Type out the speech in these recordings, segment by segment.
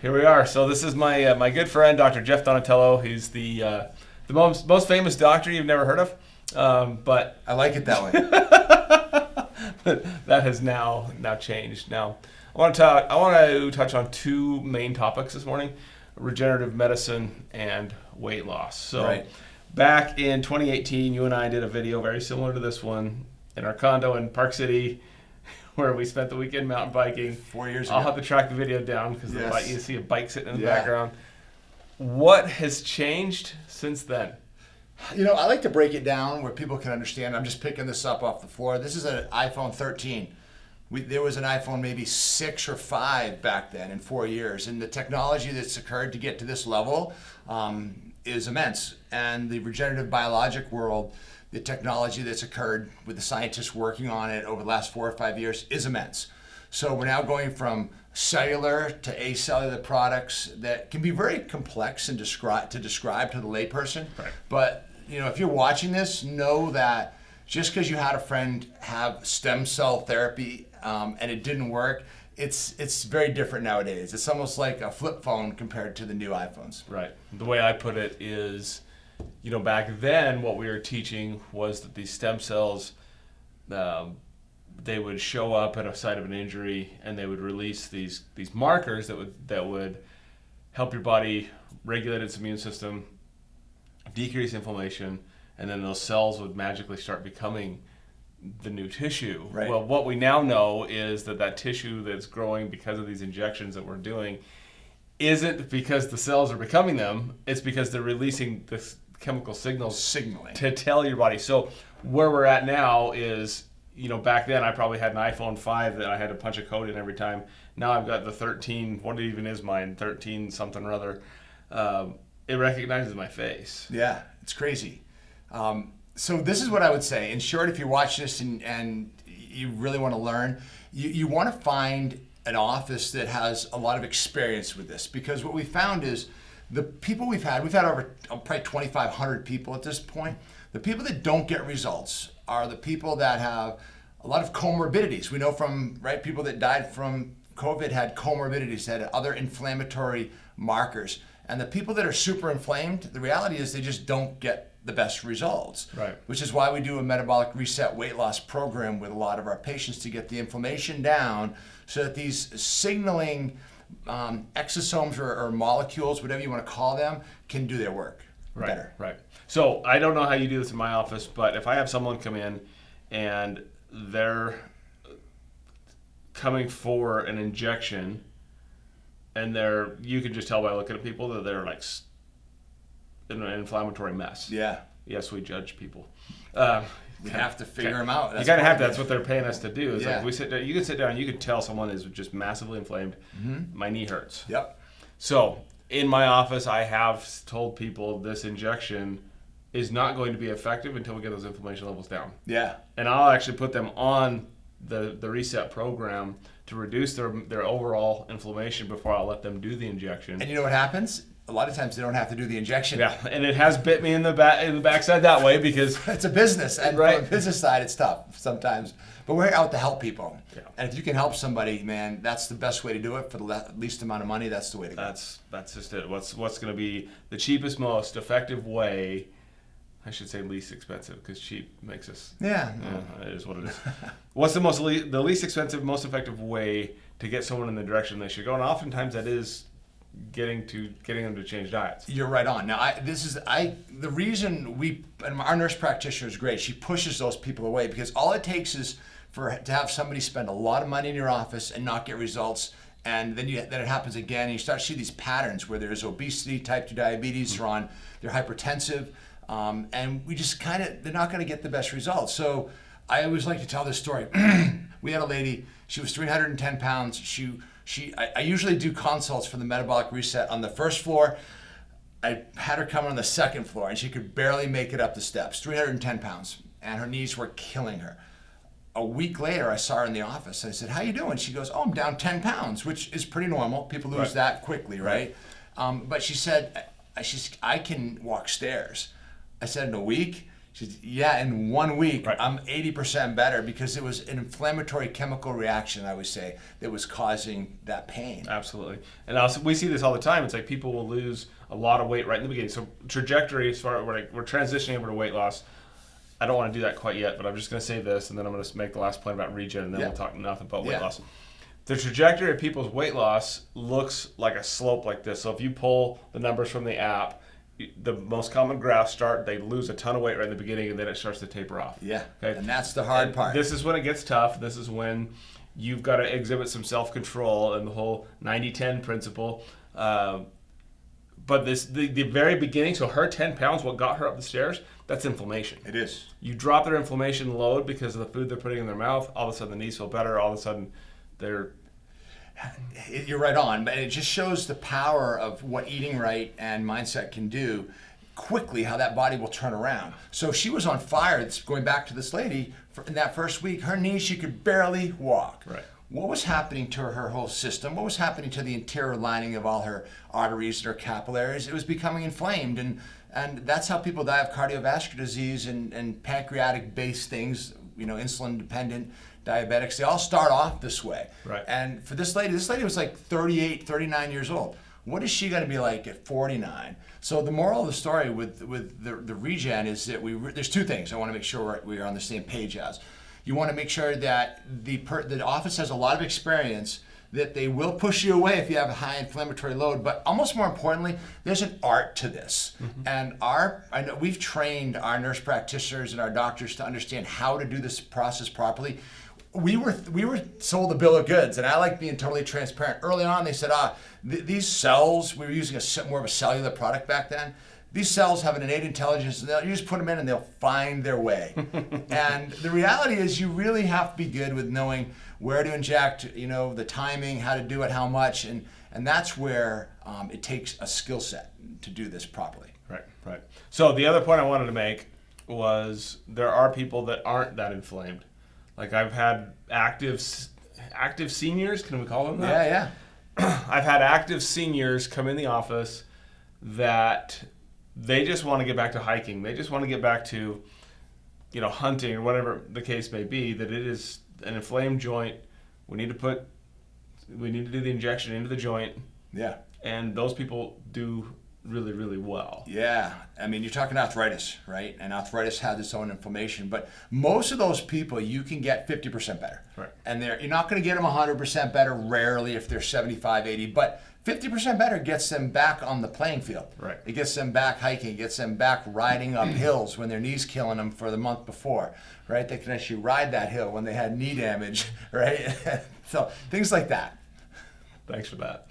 Here we are. So this is my my good friend, Dr. Jeff Donatello. He's the most famous doctor you've never heard of, but I like it that way. that has now changed. Now I want to touch on two main topics this morning: regenerative medicine and weight loss. So Right. back in 2018, you and I did a video very similar to this one in our condo in Park City, where we spent the weekend mountain biking. 4 years ago. I'll have to track the video down because Yes. you see a bike sitting in the Yeah. background. What has changed since then? You know, I like to break it down where people can understand. I'm just picking this up off the floor. This is an iPhone 13. There was an iPhone maybe 6 or 5 back then in 4 years. And the technology that's occurred to get to this level is immense. And the regenerative biologic world, the technology that's occurred with the scientists working on it over the last 4 or 5 years is immense. So we're now going from cellular to acellular products that can be very complex and describe to the layperson. Right. But you know, if you're watching this, know that just because you had a friend have stem cell therapy and it didn't work, it's very different nowadays. It's almost like a flip phone compared to the new iPhones. Right. The way I put it is, you know, back then what we were teaching was that these stem cells, they would show up at a site of an injury and they would release these markers that would help your body regulate its immune system, decrease inflammation, and then those cells would magically start becoming the new tissue. Right. Well, what we now know is that tissue that's growing because of these injections that we're doing isn't because the cells are becoming them, it's because they're releasing this chemical signaling to tell your body. So where we're at now is, you know, back then I probably had an iPhone 5 that I had to punch a code in every time. Now I've got the 13, what even is mine, 13 something or other. It recognizes my face. Yeah, it's crazy. So this is what I would say. In short, if you watch this and you really want to learn, you want to find an office that has a lot of experience with this, because what we found is the people we've had over probably 2,500 people at this point. The people that don't get results are the people that have a lot of comorbidities. We know from people that died from COVID had comorbidities, had other inflammatory markers. And the people that are super inflamed, the reality is they just don't get the best results. Right. Which is why we do a metabolic reset weight loss program with a lot of our patients to get the inflammation down so that these signaling exosomes or molecules, whatever you want to call them, can do their work better. Right. So I don't know how you do this in my office, but if I have someone come in and they're coming for an injection, and you can just tell by looking at people that they're like in an inflammatory mess. Yeah. Yes, we judge people. We have to figure them out. You gotta have that. That's what they're paying us to do. It's Yeah. like we sit down. You can sit down. You can tell someone is just massively inflamed. Mm-hmm. My knee hurts. Yep. So in my office, I have told people this injection is not going to be effective until we get those inflammation levels down. Yeah. And I'll actually put them on the reset program to reduce their overall inflammation before I'll let them do the injection. And you know what happens? A lot of times they don't have to do the injection. Yeah, and it has bit me in the backside that way because It's a business, and Right. from a business side, it's tough sometimes. But we're out to help people. Yeah. And if you can help somebody, man, that's the best way to do it for the least amount of money. That's the way to go. that's just it. What's going to be the cheapest, most effective way? I should say least expensive because cheap makes us. Yeah. Yeah, it is what it is. What's the least expensive, most effective way to get someone in the direction they should go? And oftentimes that is getting them to change diets. You're right on. Now, the reason our nurse practitioner is great. She pushes those people away because all it takes is to have somebody spend a lot of money in your office and not get results. And then it happens again, and you start to see these patterns where there's obesity, type 2 diabetes, they're hypertensive, and we just they're not going to get the best results. So I always like to tell this story. We had a lady, she was 310 pounds. I usually do consults for the Metabolic Reset on the first floor. I had her come on the second floor, and she could barely make it up the steps, 310 pounds, and her knees were killing her. A week later, I saw her in the office. I said, "How you doing?" She goes, "Oh, I'm down 10 pounds, which is pretty normal. People lose that quickly, right?" But she said, "I can walk stairs." I said, "In a week?" Yeah, in 1 week, Right. I'm 80% better because it was an inflammatory chemical reaction, I would say, that was causing that pain. Absolutely. And also, we see this all the time. It's like people will lose a lot of weight right in the beginning. So trajectory, as far as we're transitioning over to weight loss, I don't want to do that quite yet, but I'm just going to say this, and then I'm going to make the last point about regen, and then we'll talk nothing about weight loss. The trajectory of people's weight loss looks like a slope like this. So if you pull the numbers from the app, the most common graphs they lose a ton of weight right in the beginning, and then it starts to taper off. Yeah, okay? And that's the hard part. This is when it gets tough. This is when you've got to exhibit some self-control and the whole 90-10 principle. But the very beginning, so her 10 pounds, what got her up the stairs, that's inflammation. It is. You drop their inflammation load because of the food they're putting in their mouth, all of a sudden the knees feel better, all of a sudden they're... You're right on, but it just shows the power of what eating right and mindset can do quickly, how that body will turn around. So she was on fire. It's going back to this lady, in that first week, her knees, she could barely walk. Right. What was happening to her whole system? What was happening to the interior lining of all her arteries and her capillaries? It was becoming inflamed, and that's how people die of cardiovascular disease and pancreatic-based things, insulin-dependent diabetics. They all start off this way. Right. And for this lady was like 38, 39 years old. What is she going to be like at 49? So the moral of the story with the regen is that there's two things I want to make sure we're on the same page as. You want to make sure that the office has a lot of experience, that they will push you away if you have a high inflammatory load, but almost more importantly, there's an art to this. Mm-hmm. And I know we've trained our nurse practitioners and our doctors to understand how to do this process properly. We were sold a bill of goods, and I like being totally transparent. Early on, they said, these cells, we were using more of a cellular product back then. These cells have an innate intelligence, and you just put them in and they'll find their way. And the reality is you really have to be good with knowing where to inject, the timing, how to do it, how much, and that's where it takes a skill set to do this properly. Right. So the other point I wanted to make was there are people that aren't that inflamed. Like I've had active seniors, can we call them that? Yeah. I've had active seniors come in the office that they just want to get back to hiking. They just want to get back to, hunting or whatever the case may be, that it is an inflamed joint. We need to do the injection into the joint. Yeah. And those people do really, really well. Yeah. I mean, you're talking arthritis, right? And arthritis has its own inflammation. But most of those people, you can get 50% better. Right. And you're not going to get them 100% better, rarely, if they're 75, 80. But 50% better gets them back on the playing field. Right. It gets them back hiking. It gets them back riding up hills when their knee's killing them for the month before, right? They can actually ride that hill when they had knee damage, right? So things like that. Thanks for that.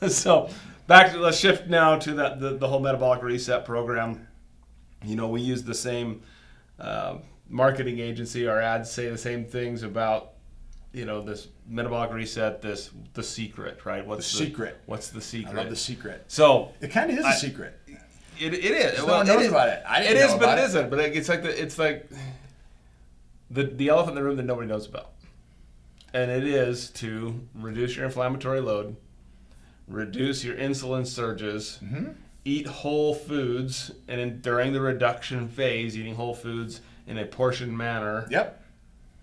So let's shift now to the whole Metabolic Reset Program. We use the same marketing agency. Our ads say the same things about this metabolic reset, the secret, right? What's the secret? What's the secret? I love the secret. So it kind of is a secret. It is. No one knows about it. I didn't know about but it isn't. But it's like the elephant in the room that nobody knows about, and it is to reduce your inflammatory load, reduce your insulin surges, eat whole foods, and during the reduction phase, eating whole foods in a portioned manner. Yep.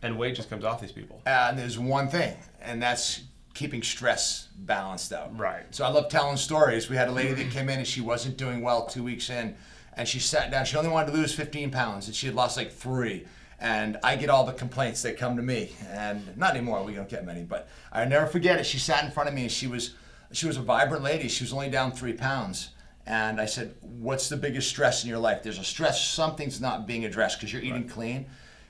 And weight just comes off these people. And there's one thing, and that's keeping stress balanced out. Right. So I love telling stories. We had a lady that came in and she wasn't doing well 2 weeks in, and she sat down. She only wanted to lose 15 pounds, and she had lost like 3. And I get all the complaints that come to me, and not anymore. We don't get many, but I never forget it. She sat in front of me, and she was a vibrant lady. She was only down 3 pounds. And I said, "What's the biggest stress in your life?" There's a stress. Something's not being addressed because you're eating clean.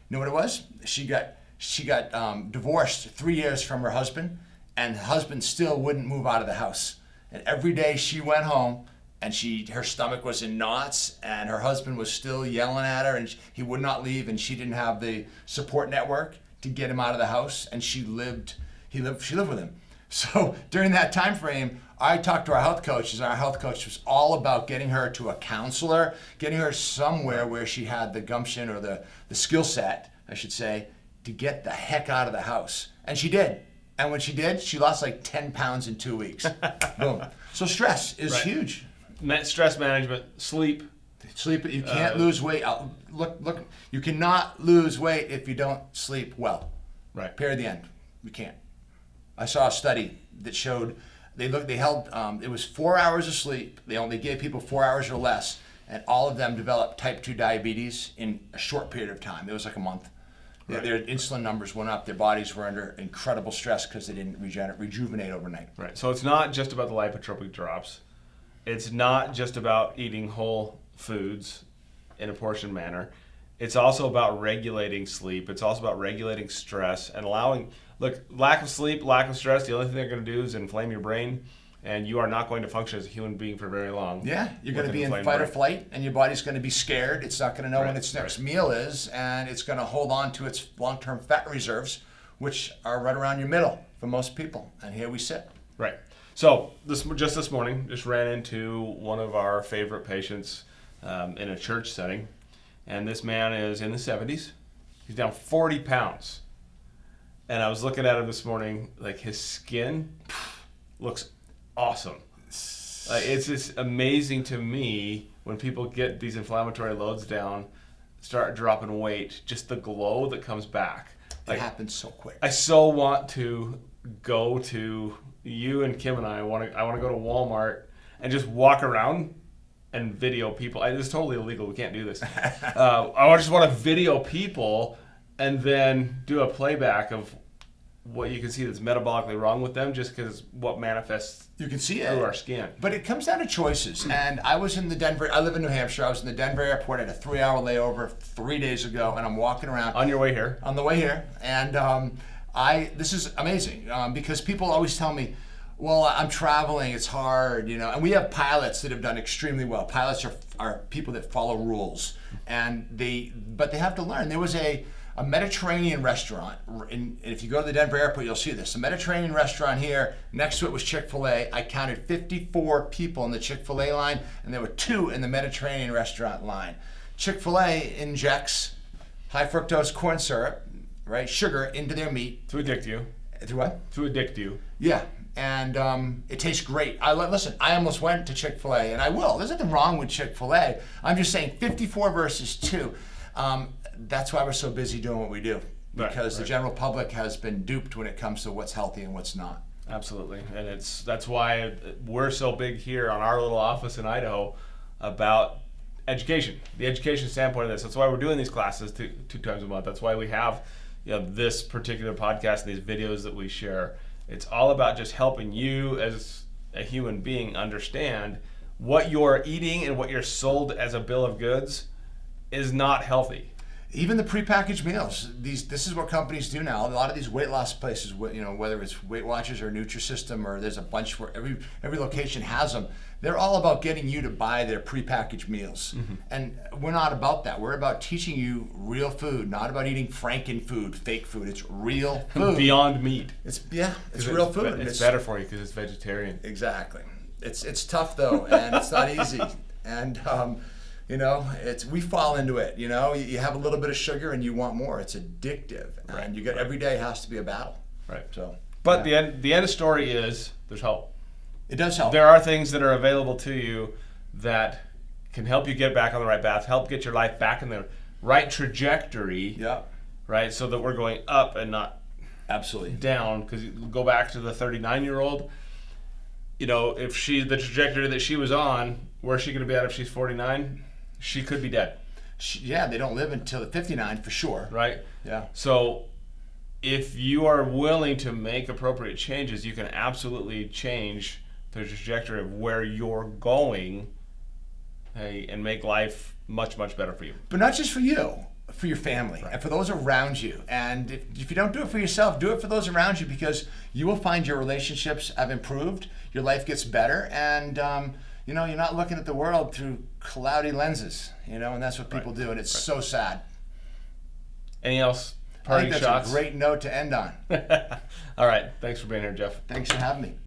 You know what it was? She got divorced 3 years from her husband, and the husband still wouldn't move out of the house. And every day she went home, and her stomach was in knots, and her husband was still yelling at her, and he would not leave, and she didn't have the support network to get him out of the house, and she lived with him. So during that time frame, I talked to our health coaches, and our health coach was all about getting her to a counselor, getting her somewhere where she had the gumption or the skill set, I should say, to get the heck out of the house. And she did. And when she did, she lost like 10 pounds in 2 weeks. Boom. So stress is huge. Stress management, sleep, Sleep. You can't lose weight. Look. You cannot lose weight if you don't sleep well. Right. Period. The end. You can't. I saw a study that showed they held it was 4 hours of sleep. They only gave people 4 hours or less, and all of them developed type 2 diabetes in a short period of time. It was like a month. Right. Their insulin numbers went up. Their bodies were under incredible stress because they didn't rejuvenate overnight. Right. So it's not just about the lipotropic drops. It's not just about eating whole foods in a portioned manner. It's also about regulating sleep. It's also about regulating stress and allowing, lack of sleep, lack of stress, the only thing they're going to do is inflame your brain, and you are not going to function as a human being for very long. Yeah, you're going to be in fight or flight, and your body's going to be scared. It's not going to know when its next meal is, and it's going to hold on to its long-term fat reserves, which are right around your middle for most people. And here we sit. Right. So this morning, just ran into one of our favorite patients in a church setting, and this man is in the 70s. He's down 40 pounds. And I was looking at him this morning, like his skin looks awesome. It's just amazing to me when people get these inflammatory loads down, start dropping weight, just the glow that comes back. It happens so quick. I so want to go to, you and Kim and I want to go to Walmart and just walk around and video people. It's totally illegal. We can't do this. I just want to video people and then do a playback of what you can see that's metabolically wrong with them, just because what manifests you can see through it. our skin. But it comes down to choices. And I was in I live in New Hampshire. I was in the Denver airport. I had a 3-hour layover 3 days ago, and I'm walking around. On your way here? On the way here. And this is amazing because people always tell me, well, I'm traveling, it's hard, and we have pilots that have done extremely well. Pilots are people that follow rules, but they have to learn. There was a Mediterranean restaurant, and if you go to the Denver airport, you'll see this. A Mediterranean restaurant here, next to it was Chick-fil-A. I counted 54 people in the Chick-fil-A line, and there were 2 in the Mediterranean restaurant line. Chick-fil-A injects high fructose corn syrup, right, sugar into their meat. To addict you. To what? To addict you. Yeah. And it tastes great. Listen, I almost went to Chick-fil-A, and I will. There's nothing wrong with Chick-fil-A. I'm just saying 54 versus 2. That's why we're so busy doing what we do, because the general public has been duped when it comes to what's healthy and what's not. Absolutely. And that's why we're so big here on our little office in Idaho about education, the education standpoint of this. That's why we're doing these classes two times a month. That's why we have this particular podcast and these videos that we share. It's all about just helping you as a human being understand what you're eating and what you're sold as a bill of goods is not healthy. Even the prepackaged meals. This is what companies do now. A lot of these weight loss places, whether it's Weight Watchers or Nutrisystem, or there's a bunch where every location has them. They're all about getting you to buy their prepackaged meals. Mm-hmm. And we're not about that. We're about teaching you real food, not about eating Franken food, fake food. It's real food. Beyond meat. It's real food. It's better for you because it's vegetarian. Exactly. It's tough though, and it's not easy. And we fall into it. You have a little bit of sugar and you want more. It's addictive, and every day has to be a battle. Right. So, but the end of the story is there's hope. It does help. There are things that are available to you that can help you get back on the right path, help get your life back in the right trajectory. Yeah. Right. So that we're going up and not absolutely down. Because you go back to the 39-year-old. If the trajectory that she was on, where's she going to be at if she's 49? She could be dead. They don't live until 59 for sure. Right? Yeah. So if you are willing to make appropriate changes, you can absolutely change the trajectory of where you're going, and make life much, much better for you. But not just for you, for your family, and for those around you. And if you don't do it for yourself, do it for those around you, because you will find your relationships have improved, your life gets better, and you're not looking at the world through cloudy lenses, and that's what people do, and it's so sad. Any else? I think that's a great note to end on. All right. Thanks for being here, Jeff. Thanks for having me.